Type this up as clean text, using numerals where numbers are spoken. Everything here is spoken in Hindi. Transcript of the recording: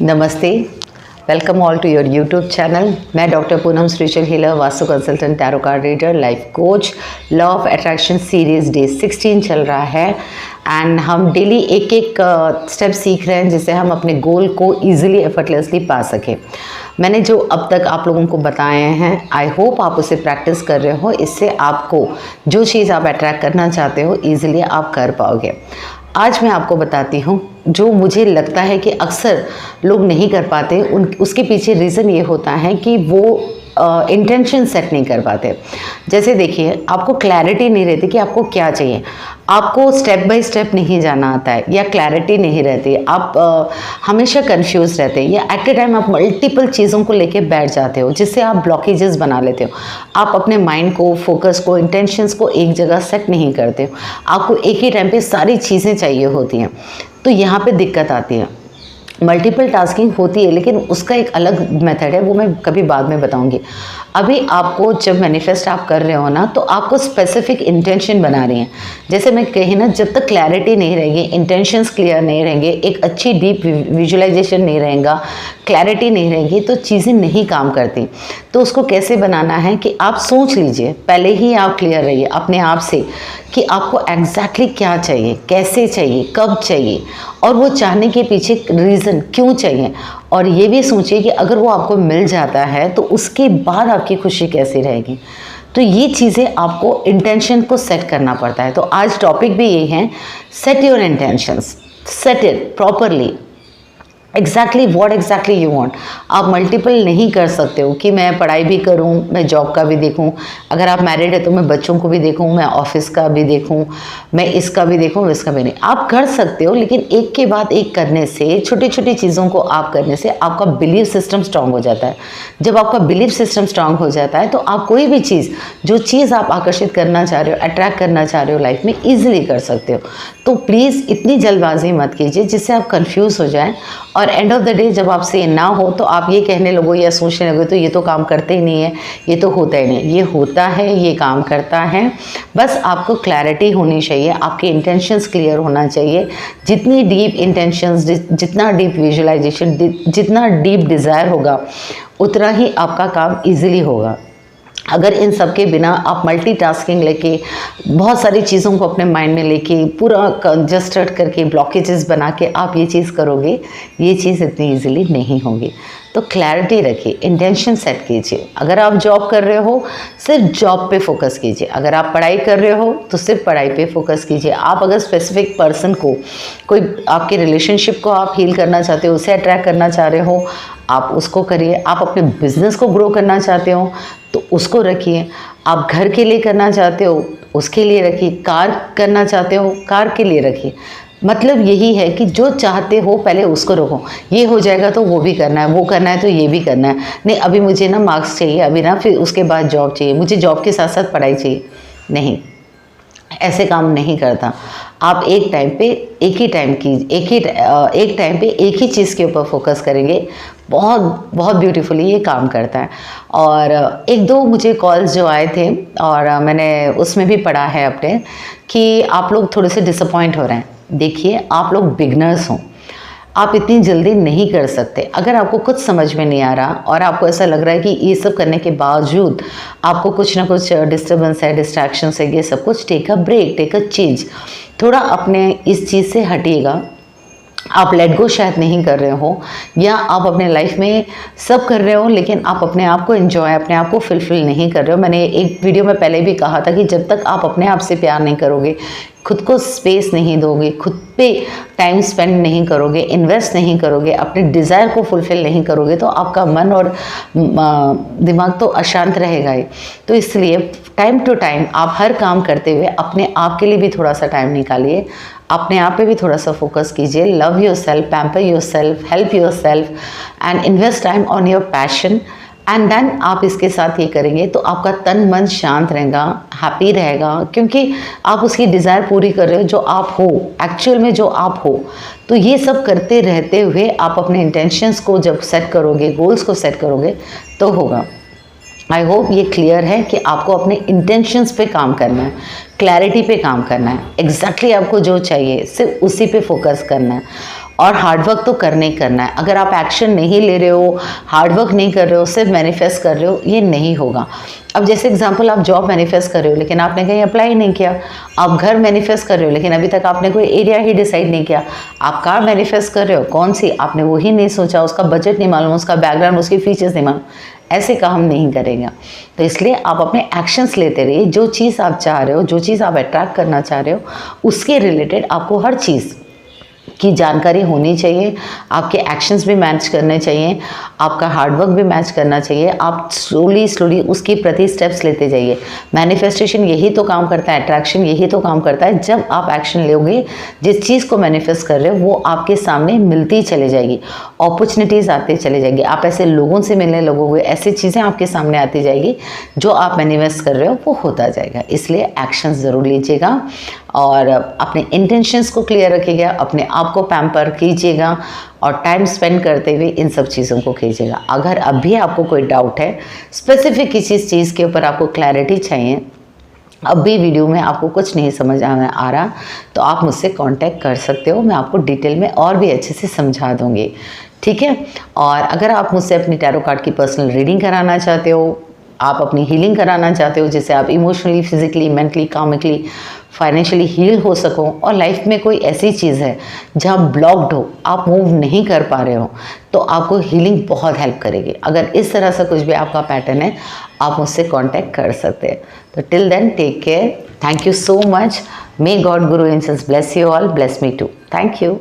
नमस्ते, welcome all to your YouTube channel. मैं doctor Poonam spiritual healer, vastu consultant, tarot card reader, life coach. Law of attraction series day 16 चल रहा है एंड हम डेली एक एक स्टेप सीख रहे हैं जिससे हम अपने गोल को ईजिली एफर्टलेसली पा सकें। मैंने जो अब तक आप लोगों को बताए हैं, आई होप आप उसे प्रैक्टिस कर रहे हो। इससे आपको जो चीज़ आप अट्रैक्ट करना चाहते हो ईजिली आप कर पाओगे। आज मैं आपको बताती हूँ जो मुझे लगता है कि अक्सर लोग नहीं कर पाते, उसके पीछे रीज़न ये होता है कि वो इंटेंशन सेट नहीं कर पाते। जैसे देखिए, आपको क्लैरिटी नहीं रहती कि आपको क्या चाहिए, आपको स्टेप बाय स्टेप नहीं जाना आता है, या क्लैरिटी नहीं रहती, आप हमेशा कंफ्यूज रहते हैं, या एट ए टाइम आप मल्टीपल चीज़ों को लेके बैठ जाते हो जिससे आप ब्लॉकेजेस बना लेते हो। आप अपने माइंड को, फोकस को, इंटेंशंस को एक जगह सेट नहीं करते हो। आपको एक ही टाइम पे सारी चीज़ें चाहिए होती हैं, तो यहाँ पे दिक्कत आती है। मल्टीपल टास्किंग होती है, लेकिन उसका एक अलग मेथड है, वो मैं कभी बाद में बताऊंगी। अभी आपको जब मैनिफेस्ट आप कर रहे हो ना, तो आपको स्पेसिफिक इंटेंशन बना रही हैं। जैसे मैं कही ना, जब तक क्लैरिटी नहीं रहेगी, इंटेंशंस क्लियर नहीं रहेंगे, एक अच्छी डीप विजुअलाइजेशन नहीं रहेगा, क्लैरिटी नहीं रहेगी, तो चीज़ें नहीं काम करती। तो उसको कैसे बनाना है कि आप सोच लीजिए, पहले ही आप क्लियर रहिए अपने आप से कि आपको एग्जैक्टली क्या चाहिए, कैसे चाहिए, कब चाहिए, और वो चाहने के पीछे रीज़न क्यों चाहिए। और ये भी सोचिए कि अगर वो आपको मिल जाता है तो उसके बाद आपकी खुशी कैसी रहेगी। तो ये चीज़ें आपको इंटेंशन को सेट करना पड़ता है। तो आज टॉपिक भी यही है, set your intentions, set it properly, exactly what exactly you want. आप मल्टीपल नहीं कर सकते हो कि मैं पढ़ाई भी करूं, मैं जॉब का भी देखूं, अगर आप मैरिड है तो मैं बच्चों को भी देखूं, मैं ऑफिस का भी देखूं, मैं इसका भी देखूं, इसका भी नहीं। आप कर सकते हो, लेकिन एक के बाद एक करने से, छोटी छोटी चीज़ों को आप करने से आपका बिलीफ सिस्टम स्ट्रांग हो जाता है। जब आपका बिलीफ सिस्टम स्ट्रांग हो जाता है तो आप कोई भी चीज़, जो चीज़ आप आकर्षित करना चाह रहे हो, अट्रैक्ट करना चाह रहे हो, लाइफ में ईजिली कर सकते हो। तो प्लीज़ इतनी जल्दबाजी मत कीजिए जिससे आप कन्फ्यूज़ हो जाएं, और एंड ऑफ द डे जब आपसे ना हो तो आप ये कहने लगो या सोचने लगो तो ये तो काम करते ही नहीं है, ये तो होता ही नहीं। ये होता है, ये काम करता है। बस आपको क्लैरिटी होनी चाहिए, आपके इंटेंशंस क्लियर होना चाहिए। जितनी डीप इंटेंशंस, जितना डीप विजुअलाइजेशन, जितना डीप डिज़ायर होगा, उतना ही आपका काम ईजिली होगा। अगर इन सब के बिना आप मल्टीटास्किंग लेके, बहुत सारी चीज़ों को अपने माइंड में लेके, पूरा कंजस्टेड करके, ब्लॉकेजेस बना के आप ये चीज़ करोगे, ये चीज़ इतनी इजीली नहीं होगी। तो क्लैरिटी रखिए, इंटेंशन सेट कीजिए। अगर आप जॉब कर रहे हो, सिर्फ जॉब पे फोकस कीजिए। अगर आप पढ़ाई कर रहे हो तो सिर्फ पढ़ाई पे फोकस कीजिए। आप अगर स्पेसिफिक पर्सन को, कोई आपके रिलेशनशिप को आप हील करना चाहते हो, उसे अट्रैक्ट करना चाह रहे हो, आप उसको करिए। आप अपने बिजनेस को ग्रो करना चाहते हो तो उसको रखिए। आप घर के लिए करना चाहते हो, उसके लिए रखिए। कार करना चाहते हो, कार के लिए रखिए। मतलब यही है कि जो चाहते हो पहले उसको रखो। ये हो जाएगा तो वो भी करना है, वो करना है तो ये भी करना है। नहीं, अभी मुझे ना मार्क्स चाहिए, अभी ना, फिर उसके बाद जॉब चाहिए, मुझे जॉब के साथ साथ पढ़ाई चाहिए। नहीं, ऐसे काम नहीं करता। आप एक टाइम पे एक ही टाइम की एक टाइम पे एक ही चीज़ के ऊपर फोकस करेंगे, बहुत बहुत ब्यूटीफुली ये काम करता है। और एक दो मुझे कॉल्स जो आए थे, और मैंने उसमें भी पढ़ा है अपने, कि आप लोग थोड़े से डिसअपॉइंट हो रहे हैं। देखिए, आप लोग बिगनर्स हो, आप इतनी जल्दी नहीं कर सकते। अगर आपको कुछ समझ में नहीं आ रहा और आपको ऐसा लग रहा है कि ये सब करने के बावजूद आपको कुछ ना कुछ डिस्टर्बेंस है, डिस्ट्रैक्शंस है, ये सब कुछ, take a break, take a change. थोड़ा अपने इस चीज़ से हटिएगा। आप लेट गो शायद नहीं कर रहे हो, या आप अपने लाइफ में सब कर रहे हो लेकिन आप अपने आप को एंजॉय, अपने आप को फुलफिल नहीं कर रहे हो। मैंने एक वीडियो में पहले भी कहा था कि जब तक आप अपने आप से प्यार नहीं करोगे, खुद को स्पेस नहीं दोगे, खुद पे टाइम स्पेंड नहीं करोगे, इन्वेस्ट नहीं करोगे, अपने डिज़ायर को फुलफिल नहीं करोगे, तो आपका मन और दिमाग तो अशांत रहेगा ही। तो इसलिए टाइम टू टाइम आप हर काम करते हुए अपने आप के लिए भी थोड़ा सा टाइम निकालिए, अपने आप पे भी थोड़ा सा फोकस कीजिए। Love your self, pamper your self, help your self and invest time on your passion. And then आप इसके साथ ये करेंगे तो आपका तन मन शांत रहेगा, हैप्पी रहेगा, क्योंकि आप उसकी डिज़ायर पूरी कर रहे हो जो आप हो, एक्चुअल में जो आप हो। तो ये सब करते रहते हुए आप अपने इंटेंशंस को जब सेट करोगे, गोल्स को सेट करोगे, तो होगा। आई होप ये क्लियर है कि आपको अपने इंटेंशंस पे काम करना है, क्लैरिटी पे काम करना है, एग्जैक्टली आपको जो चाहिए सिर्फ उसी पे फोकस करना है। और हार्डवर्क तो करना ही करना है। अगर आप एक्शन नहीं ले रहे हो, हार्डवर्क नहीं कर रहे हो, सिर्फ मैनिफेस्ट कर रहे हो, ये नहीं होगा। अब जैसे एग्जांपल, आप जॉब मैनिफेस्ट कर रहे हो लेकिन आपने कहीं अप्लाई नहीं किया। आप घर मैनिफेस्ट कर रहे हो लेकिन अभी तक आपने कोई एरिया ही डिसाइड नहीं किया। आप कार मैनिफेस्ट कर रहे हो, कौन सी, आपने वो ही नहीं सोचा, उसका बजट नहीं मालूम, उसका बैकग्राउंड, उसकी फीचर्स नहीं मालूम। ऐसे काम नहीं करेगा। तो इसलिए आप अपने एक्शंस लेते रहिए। जो चीज़ आप चाह रहे हो, जो चीज़ आप अट्रैक्ट करना चाह रहे हो, उसके रिलेटेड आपको हर चीज़ की जानकारी होनी चाहिए। आपके एक्शंस भी मैच करने चाहिए, आपका हार्डवर्क भी मैच करना चाहिए। आप स्लोली उसके प्रति स्टेप्स लेते जाइए। मैनिफेस्टेशन यही तो काम करता है, अट्रैक्शन यही तो काम करता है। जब आप एक्शन लोगे, जिस चीज़ को मैनिफेस्ट कर रहे हो वो आपके सामने मिलती चले जाएगी, अपॉर्चुनिटीज़ आते चले जाएंगे। आप ऐसे लोगों से मिलने लगोगे, ऐसी चीज़ें आपके सामने आती जाएगी, जो आप मैनिफेस्ट कर रहे हो वो होता जाएगा। इसलिए एक्शन ज़रूर लीजिएगा और अपने इंटेंशंस को क्लियर रखिएगा, अपने आप को पैम्पर कीजिएगा और टाइम स्पेंड करते हुए इन सब चीज़ों को कीजिएगा। अगर अभी आपको कोई डाउट है, स्पेसिफिक किसी चीज़ के ऊपर आपको क्लैरिटी चाहिए, अब भी वीडियो में आपको कुछ नहीं समझ में आ रहा, तो आप मुझसे कांटेक्ट कर सकते हो। मैं आपको डिटेल में और भी अच्छे से समझा दूँगी, ठीक है। और अगर आप मुझसे अपनी टैरो कार्ड की पर्सनल रीडिंग कराना चाहते हो, आप अपनी हीलिंग कराना चाहते हो, जिससे आप emotionally, physically, mentally, karmically, financially heal हो सको, और लाइफ में कोई ऐसी चीज़ है जहाँ ब्लॉक्ड हो, आप मूव नहीं कर पा रहे हो, तो आपको हीलिंग बहुत हेल्प करेगी। अगर इस तरह से कुछ भी आपका पैटर्न है, आप मुझसे कांटेक्ट कर सकते हैं। तो till then, take care, thank you so much. May God guru angels bless you all, bless me too. Thank you.